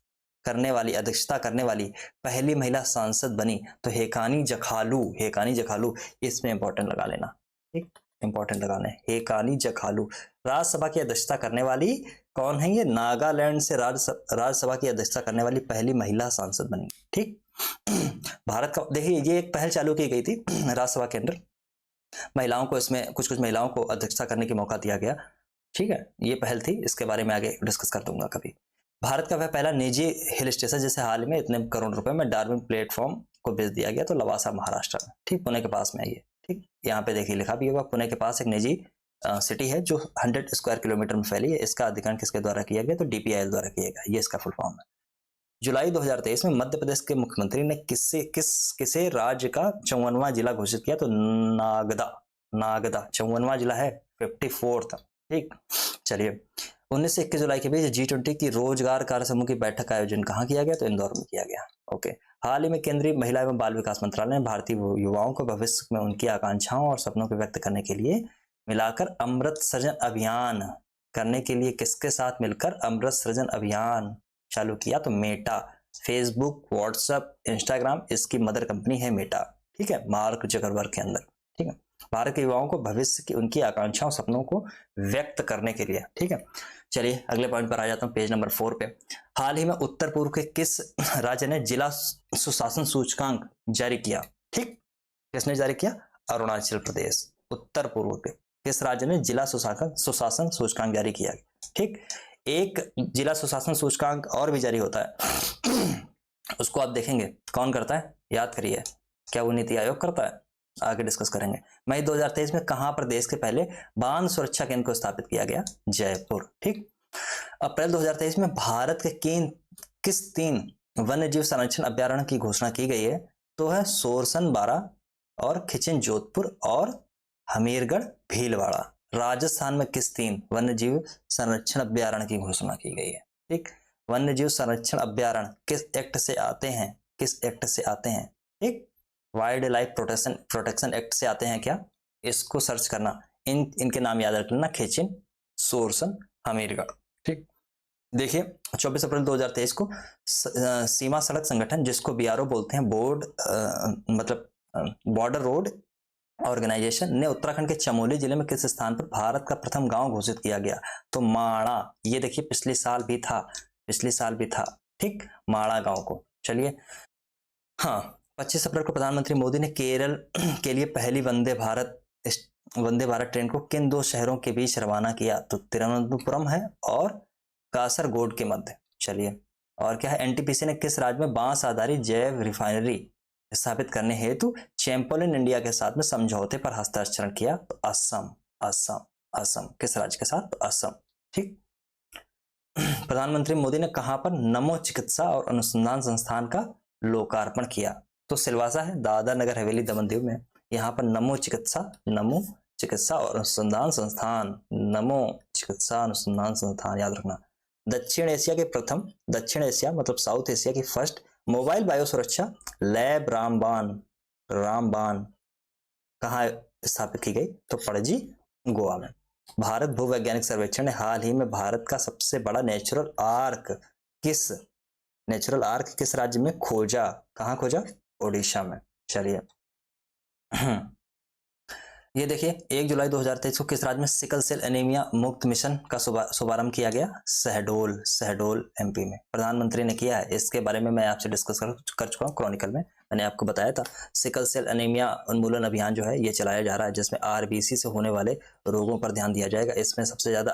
करने वाली पहली महिला सांसद बनी। तो हेकानी जखालू, इसमें इंपॉर्टेंट लगा लेना। ठीक, इंपॉर्टेंट लगाना है, हेकानी जखालू राज्यसभा की अध्यक्षता करने वाली कौन है? ये नागालैंड से राज्यसभा की अध्यक्षता करने वाली पहली महिला सांसद बनी। ठीक, भारत का देखिए ये एक पहल चालू की गई थी राज्यसभा के अंदर, महिलाओं को इसमें कुछ महिलाओं को अध्यक्षता करने की मौका दिया गया। ठीक है, ये पहल थी, इसके बारे में आगे डिस्कस कर दूंगा कभी। भारत का वह पहला निजी हिल स्टेशन जिसे हाल में इतने करोड़ रुपए में डार्विन प्लेटफॉर्म को बेच दिया गया, तो लवासा महाराष्ट्र में, ठीक, पुणे के पास में है ये। ठीक, यहाँ पे देखिए लिखा भी होगा, पुणे के पास एक निजी सिटी है जो 100 स्क्वायर किलोमीटर में फैली है। इसका अधिग्रहण किसके द्वारा किया गया, तो डीपीआईएल द्वारा किया गया, ये इसका फुल फॉर्म है। जुलाई 2023 में मध्य प्रदेश के मुख्यमंत्री ने किसे राज्य का 54वां जिला घोषित किया, तो नागदा 54वां जिला है, 54th। ठीक, चलिए 19 से 21 जुलाई के बीच G20 की रोजगार कार्य समूह की बैठक का आयोजन कहाँ किया गया, तो इंदौर में किया गया। ओके, हाल ही में केंद्रीय महिला एवं बाल विकास मंत्रालय ने भारतीय युवाओं को भविष्य में उनकी आकांक्षाओं और सपनों को व्यक्त करने के लिए मिलाकर अमृत सृजन अभियान करने के लिए किसके साथ मिलकर अमृत सृजन अभियान चालू किया, तो मेटा, फेसबुक, व्हाट्सएप, इंस्टाग्राम, इसकी मदर कंपनी है मेटा। ठीक है, मार्क जकरबर्ग के अंदर। ठीक है, भारत के युवाओं को भविष्य की उनकी आकांक्षाओं सपनों को व्यक्त करने के लिए। ठीक है, चलिए अगले पॉइंट पर आ जाता हूँ, पेज नंबर 4 पे। हाल ही में उत्तर पूर्व के किस राज्य ने जिला सुशासन सूचकांक जारी किया? ठीक, किसने जारी किया? अरुणाचल प्रदेश। उत्तर पूर्व के किस राज्य ने जिला सुशासन सूचकांक जारी किया? ठीक, एक जिला सुशासन सूचकांक और भी जारी होता है उसको आप देखेंगे कौन करता है, याद करिए, क्या वो नीति आयोग करता है? आगे डिस्कस करेंगे। मई 2023 में कहां पर देश के पहले बांध सुरक्षा केंद्र को स्थापित किया गया? जयपुर। ठीक, अप्रैल 2023 में भारत के किस 3 वन्य जीव संरक्षण अभ्यारण्य की घोषणा की गई है? तो है सोरसन बारा और खिचिन जोधपुर और हमीरगढ़ भीलवाड़ा। राजस्थान में किस 3 वन्य जीव संरक्षण अभ्यारण्य की घोषणा की गई है? ठीक, वन्य जीव संरक्षण अभ्यारण्य किस एक्ट से आते हैं? किस एक्ट से आते हैं? ठीक, वाइल्ड लाइफ प्रोटेक्शन एक्ट से आते हैं क्या? इसको सर्च करना, इनके नाम याद रख लेना, खिचिन, सोरसन, हमीरगढ़। ठीक, देखिए 24 अप्रैल 2023 को सीमा सड़क संगठन, जिसको बीआरओ बोलते हैं, बॉर्डर रोड ऑर्गेनाइजेशन, ने उत्तराखंड के चमोली जिले में किस स्थान पर भारत का प्रथम गांव घोषित किया गया? तो माणा। ये देखिए पिछले साल भी था। ठीक, माणा गांव को। चलिए, हाँ, 25 अप्रैल को प्रधानमंत्री मोदी ने केरल के लिए पहली वंदे भारत ट्रेन को किन 2 शहरों के बीच रवाना किया? तो तिरुवनंतपुरम है और कासरगोड के मध्य। चलिए, और क्या है, एनटीपीसी ने किस राज्य में बांस आधारित जैव रिफाइनरी स्थापित करने हेतु चैंपियन इंडिया के साथ में समझौते पर हस्ताक्षर किया? तो असम। किस राज्य के साथ? असम। ठीक, प्रधानमंत्री मोदी ने कहां पर नमो चिकित्सा और अनुसंधान संस्थान का लोकार्पण किया? तो सिलवासा है, दादरा नगर हवेली दमन दीव में। यहाँ पर नमो चिकित्सा और अनुसंधान संस्थान याद रखना। दक्षिण एशिया मतलब साउथ एशिया की फर्स्ट मोबाइल बायो सुरक्षा लैब रामबान कहाँ स्थापित की गई? तो पणजी, गोवा में। भारत भूवैज्ञानिक सर्वेक्षण ने हाल ही में भारत का सबसे बड़ा नेचुरल आर्क किस राज्य में खोजा? कहाँ खोजा? ओडिशा में। चलिए, ये देखिए 1 जुलाई 2023 को किस राज्य में सिकल सेल एनीमिया मुक्त मिशन का शुभारंभ किया गया? शहडोल एमपी में। प्रधानमंत्री ने किया है, इसके बारे में मैं आपसे डिस्कस कर चुका हूँ क्रॉनिकल में। मैंने आपको बताया था सिकल सेल एनीमिया उन्मूलन अभियान जो है ये चलाया जा रहा है, जिसमें आरबीसी से होने वाले रोगों पर ध्यान दिया जाएगा। इसमें सबसे ज्यादा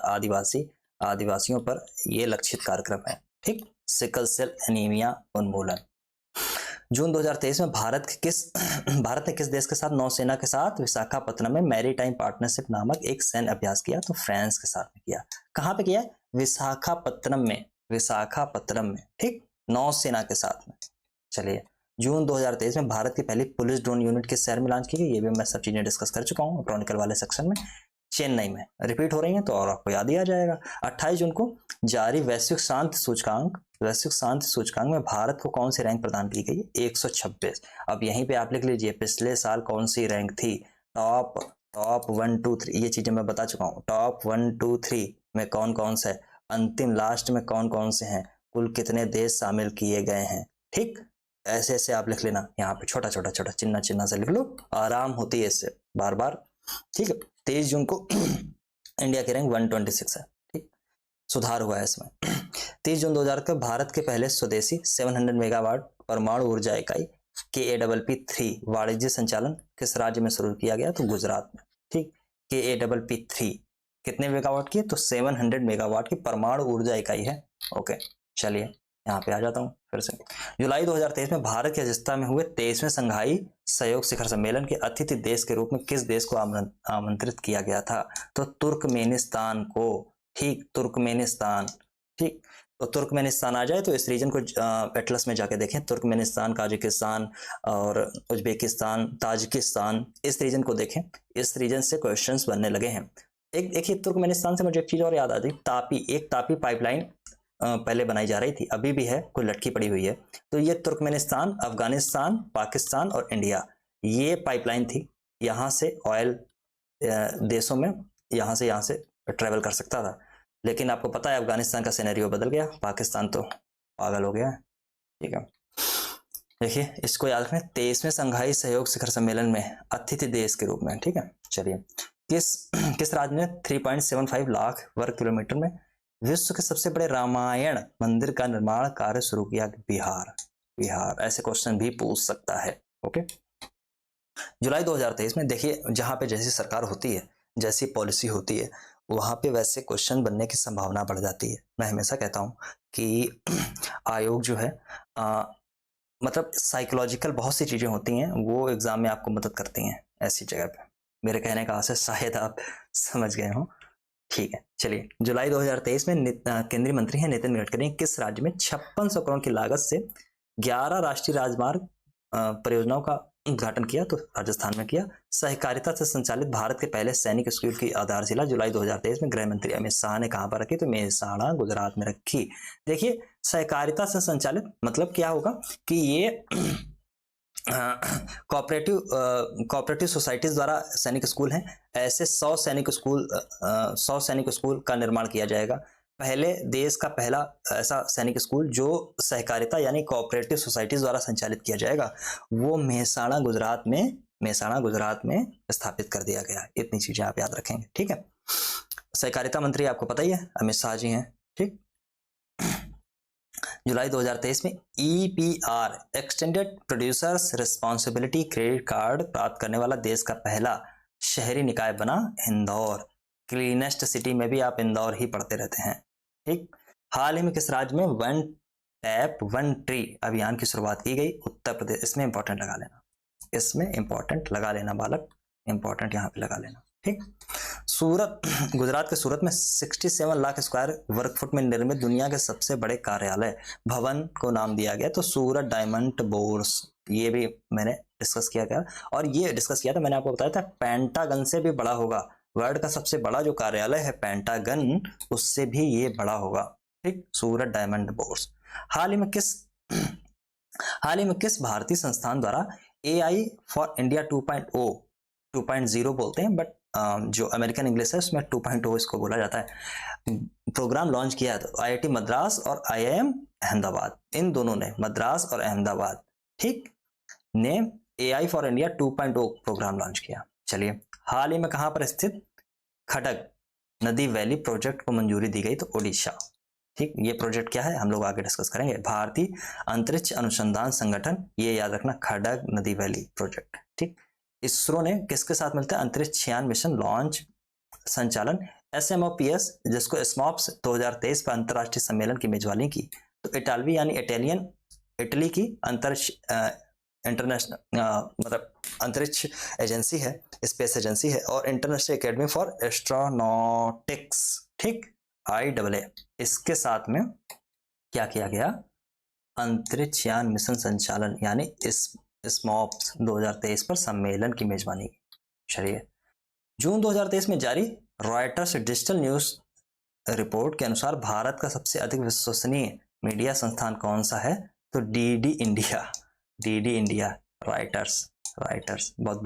आदिवासियों पर यह लक्षित कार्यक्रम है। ठीक, सिकल सेल एनीमिया उन्मूलन। जून 2023 में भारत ने किस देश के साथ नौसेना के साथ विशाखापत्तनम में मैरीटाइम पार्टनरशिप नामक एक सैन्य अभ्यास किया? तो फ्रांस के साथ में किया। कहां पे किया? विशाखापत्तनम में। ठीक, नौसेना के साथ में। चलिए, जून 2023 में भारत की पहली पुलिस ड्रोन यूनिट किस शहर में लॉन्च की गई? ये भी मैं सब चीजें डिस्कस कर चुका हूँ क्रॉनिकल वाले सेक्शन में। चेन्नई में। रिपीट हो रही है तो और आपको याद ही आ जाएगा। 28 जून को जारी वैश्विक शांति सूचकांक में भारत को कौन सी रैंक प्रदान की गई? 126। अब यहीं पे आप लिख लीजिए पिछले साल कौन सी रैंक थी? टॉप 1 2 3 ये चीजें मैं बता चुका हूँ। टॉप 1 2 3 में कौन कौन से, अंतिम लास्ट में कौन कौन से हैं, कुल कितने देश शामिल किए गए हैं। ठीक, ऐसे ऐसे आप लिख लेना, यहाँ पे छोटा चिन्ह से लिख लो, आराम होती है इससे बार बार। ठीक है, 23 जून को इंडिया की रैंक 126 है। ठीक, सुधार हुआ है इसमें। 30 जून 2000 को भारत के पहले स्वदेशी 700 मेगावाट परमाणु ऊर्जा इकाई KAPP3 वाणिज्य संचालन किस राज्य में शुरू किया गया? तो गुजरात में। ठीक, KAPP3 कितने मेगावाट की है? तो 700 मेगावाट की परमाणु ऊर्जा इकाई है। ओके, चलिए यहाँ पे आ जाता हूँ फिर से। जुलाई 2023 में भारत की अध्यक्षता में हुए 23वें संघाई सहयोग शिखर सम्मेलन के अतिथि देश के रूप में किस देश को आमंत्रित किया गया था? तो तुर्कमेनिस्तान को। ठीक, तुर्कमेनिस्तान। ठीक, तो तुर्कमेनिस्तान आ जाए तो इस रीजन को एटलस में जाके देखें। तुर्कमेनिस्तान, काजाकिस्तान और उज्बेकिस्तान, ताजिकिस्तान, इस रीजन को देखें। इस रीजन से क्वेश्चंस बनने लगे हैं। एक देखिए, तुर्कमेनिस्तान से मुझे एक चीज और याद आती, तापी पाइपलाइन पहले बनाई जा रही थी, अभी भी है, कोई लटकी पड़ी हुई है। तो ये तुर्कमेनिस्तान, अफगानिस्तान, पाकिस्तान और इंडिया, ये पाइपलाइन थी। यहाँ से ऑयल देशों में यहाँ से ट्रेवल कर सकता था। लेकिन आपको पता है अफगानिस्तान का सिनेरियो बदल गया, पाकिस्तान तो पागल हो गया है। ठीक है, देखिए इसको याद रखें, 23वें संघाई सहयोग शिखर सम्मेलन में अतिथि देश के रूप में। ठीक है, चलिए, किस राज्य ने 3.75 लाख वर्ग किलोमीटर में विश्व के सबसे बड़े रामायण मंदिर का निर्माण कार्य शुरू किया? बिहार। ऐसे क्वेश्चन भी पूछ सकता है। ओके, जुलाई 2023 में देखिए, जहां पे जैसी सरकार होती है, जैसी पॉलिसी होती है, वहां पे वैसे क्वेश्चन बनने की संभावना बढ़ जाती है। मैं हमेशा कहता हूं कि आयोग जो है मतलब साइकोलॉजिकल बहुत सी चीजें होती हैं, वो एग्जाम में आपको मदद करती हैं ऐसी जगह पे। मेरे कहने का आशय शायद आप समझ गए हो। ठीक है, चलिए, जुलाई 2023 में केंद्रीय मंत्री हैं नितिन गडकरी किस राज्य में 5600 करोड़ की लागत से 11 राष्ट्रीय राजमार्ग परियोजनाओं का उद्घाटन किया? तो राजस्थान में किया। सहकारिता से संचालित भारत के पहले सैनिक स्कूल की आधारशिला जुलाई 2023 में गृह मंत्री अमित शाह ने कहां पर रखी? तो मेहसाणा, गुजरात में रखी। देखिए, सहकारिता से संचालित मतलब क्या होगा कि ये कोऑपरेटिव सोसाइटीज द्वारा सैनिक स्कूल हैं। ऐसे 100 सैनिक स्कूल का निर्माण किया जाएगा। पहले देश का पहला ऐसा सैनिक स्कूल जो सहकारिता यानी कोऑपरेटिव सोसाइटीज द्वारा संचालित किया जाएगा, वो मेहसाणा गुजरात में स्थापित कर दिया गया। इतनी चीजें आप याद रखेंगे। ठीक है, सहकारिता मंत्री आपको पता ही है, अमित शाह जी हैं। ठीक, जुलाई 2023 में EPR extended producers responsibility credit card प्राप्त करने वाला देश का पहला शहरी निकाय बना इंदौर। क्लीनेस्ट सिटी में भी आप इंदौर ही पढ़ते रहते हैं। ठीक, हाल ही में किस राज्य में वन टैप वन ट्री अभियान की शुरुआत की गई? उत्तर प्रदेश। इसमें इंपॉर्टेंट लगा लेना बालक, इंपॉर्टेंट यहाँ पे लगा लेना। ठीक, सूरत, गुजरात के सूरत में 67 लाख स्क्वायर वर्ग फुट में निर्मित दुनिया के सबसे बड़े कार्यालय भवन को नाम दिया गया तो सूरत डायमंड बोर्स। ये भी मैंने डिस्कस किया गया, और ये डिस्कस किया था, मैंने आपको बताया था पेंटागन से भी बड़ा होगा। वर्ल्ड का सबसे बड़ा जो कार्यालय है पेंटागन, उससे भी ये बड़ा होगा। ठीक, सूरत डायमंड बोर्स। हाल ही में किस भारतीय संस्थान द्वारा AI फॉर इंडिया 2.0 बोलते हैं, बट जो अमेरिकन इंग्लिश है उसमें 2.0 इसको बोला जाता है, प्रोग्राम लॉन्च किया है? तो IIT मद्रास और IIM अहमदाबाद, इन दोनों ने, मद्रास और अहमदाबाद, ठीक, ने AI for India 2.0 program launch किया। चलिए, हाल ही में कहां पर स्थित खडग नदी वैली प्रोजेक्ट को मंजूरी दी गई? तो ओडिशा। ठीक, ये प्रोजेक्ट क्या है हम लोग आगे डिस्कस करेंगे। भारतीय अंतरिक्ष अनुसंधान संगठन, ये याद रखना, खडग नदी वैली प्रोजेक्ट। ठीक, इसरो ने किसके साथ मिलता है? अंतरिक्ष यान मिशन लॉन्च संचालन SMOPS, जिसको स्मॉप्स 2023 पर अंतरराष्ट्रीय सम्मेलन की मेजबानी की। तो इटालवी यानी इटली की इंटरनेशनल मतलब अंतरिक्ष एजेंसी है, स्पेस एजेंसी है, और इंटरनेशनल एकेडमी फॉर एस्ट्रोनॉटिक्स, ठीक, IAA, इसके साथ में क्या किया गया? अंतरिक्ष यान मिशन संचालन यानी स्मॉप्स 2023 पर सम्मेलन की मेजबानी की। चलिए, जून 2023 में जारी रॉयटर्स डिजिटल न्यूज रिपोर्ट के अनुसार भारत का सबसे अधिक विश्वसनीय मीडिया संस्थान कौन सा है? तो DD इंडिया। रॉयटर्स बहुत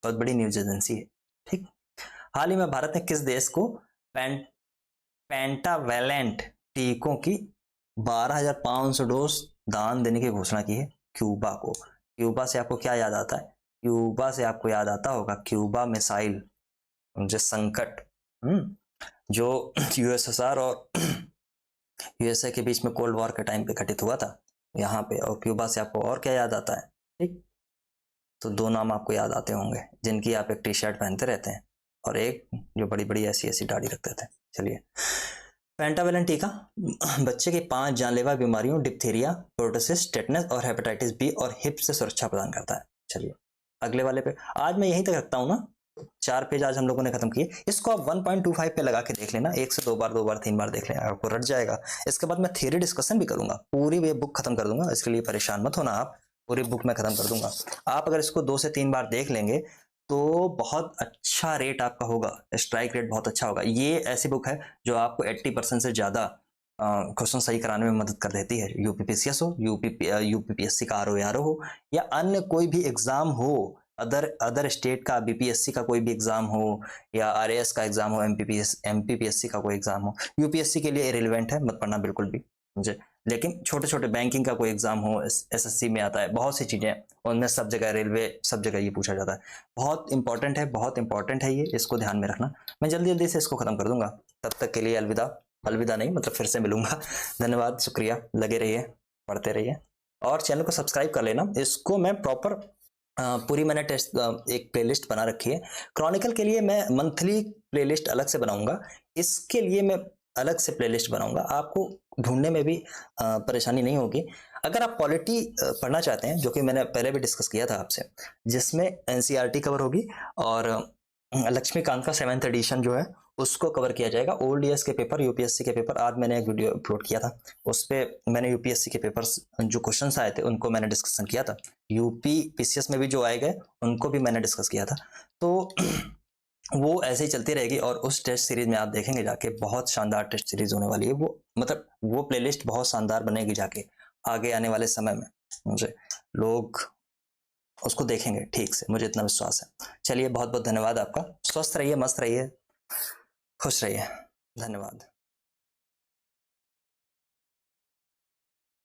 बड़ी न्यूज एजेंसी है। ठीक, हाल ही में भारत ने किस देश को पेंटावैलेंट टीकों की 12,500 डोज दान देने की घोषणा की है? क्यूबा को। क्यूबा से आपको क्या याद आता है? क्यूबा से आपको याद आता होगा क्यूबा मिसाइल जो संकट, जो USSR और USA के बीच में कोल्ड वॉर के टाइम पे घटित हुआ था यहाँ पे। और क्यूबा से आपको और क्या याद आता है? ठीक, तो दो नाम आपको याद आते होंगे जिनकी आप एक टी शर्ट पहनते रहते हैं और एक जो बड़ी बड़ी ऐसी ऐसी दाढ़ी रखते थे। चलिए, पेंटावेलेंट टीका बच्चे की 5 जानलेवा बीमारियों डिप्थीरिया, प्रोटोसिस, टेटनस और हेपेटाइटिस बी और हिप से सुरक्षा प्रदान करता है। चलिए अगले वाले पे, आज मैं यहीं तक रखता हूँ ना, 4 पेज आज हम लोगों ने खत्म किए। इसको आप 1.25 पे लगा के देख लेना, 1 से 2 बार 2 बार 3 बार देख लेना, आपको रट जाएगा। इसके बाद मैं थ्योरी डिस्कशन भी करूंगा, पूरी ये बुक खत्म कर दूंगा, इसके लिए परेशान मत होना आप, पूरी बुक मैं खत्म कर दूंगा। आप अगर इसको 2 से 3 बार देख लेंगे तो बहुत अच्छा रेट आपका होगा, स्ट्राइक रेट बहुत अच्छा होगा। ये ऐसी बुक है जो आपको 80% से ज़्यादा क्वेश्चन सही कराने में मदद कर देती है। यूपीपीसीएस हो, यूपीपीएससी का आरओ हो, या अन्य कोई भी एग्जाम हो, अदर स्टेट का बीपीएससी का कोई भी एग्जाम हो, या आरएएस का एग्जाम हो, एमपीपीएससी का कोई एग्जाम हो, यूपीएससी के लिए इरेलीवेंट है, मत पढ़ना बिल्कुल भी मुझे। लेकिन छोटे छोटे बैंकिंग का कोई एग्जाम हो, एसएससी में आता है, बहुत सी चीजें उनमें सब जगह, रेलवे सब जगह ये पूछा जाता है। बहुत इंपॉर्टेंट है, बहुत इंपॉर्टेंट है ये, इसको ध्यान में रखना। मैं जल्दी जल्दी से इसको खत्म कर दूंगा। तब तक के लिए अलविदा, अलविदा नहीं मतलब फिर से मिलूंगा। धन्यवाद, शुक्रिया, लगे रहिए, पढ़ते रहिए और चैनल को सब्सक्राइब कर लेना। इसको मैं प्रॉपर पूरी मैंने टेस्ट एक प्लेलिस्ट बना रखी है। क्रॉनिकल के लिए मैं मंथली प्लेलिस्ट अलग से बनाऊंगा, इसके लिए मैं अलग से प्लेलिस्ट बनाऊंगा, आपको ढूंढने में भी परेशानी नहीं होगी। अगर आप पॉलिटी पढ़ना चाहते हैं, जो कि मैंने पहले भी डिस्कस किया था आपसे, जिसमें एनसीईआरटी कवर होगी और लक्ष्मीकांत का 7th एडिशन जो है उसको कवर किया जाएगा। ओल्ड ईयर्स के पेपर, यूपीएससी के पेपर, आज मैंने एक वीडियो अपलोड किया था, उस पर मैंने यूपीएससी के पेपर्स जो क्वेश्चंस आए थे उनको मैंने डिस्कशन किया था। यूपी पीसीएस में भी जो आए गए उनको भी मैंने डिस्कस किया था। तो वो ऐसे ही चलती रहेगी और उस टेस्ट सीरीज में आप देखेंगे जाके बहुत शानदार टेस्ट सीरीज होने वाली है। वो मतलब वो प्लेलिस्ट बहुत शानदार बनेगी जाके आगे आने वाले समय में, मुझे लोग उसको देखेंगे ठीक से, मुझे इतना विश्वास है। चलिए बहुत बहुत धन्यवाद आपका, स्वस्थ रहिए, मस्त रहिए, खुश रहिए, धन्यवाद।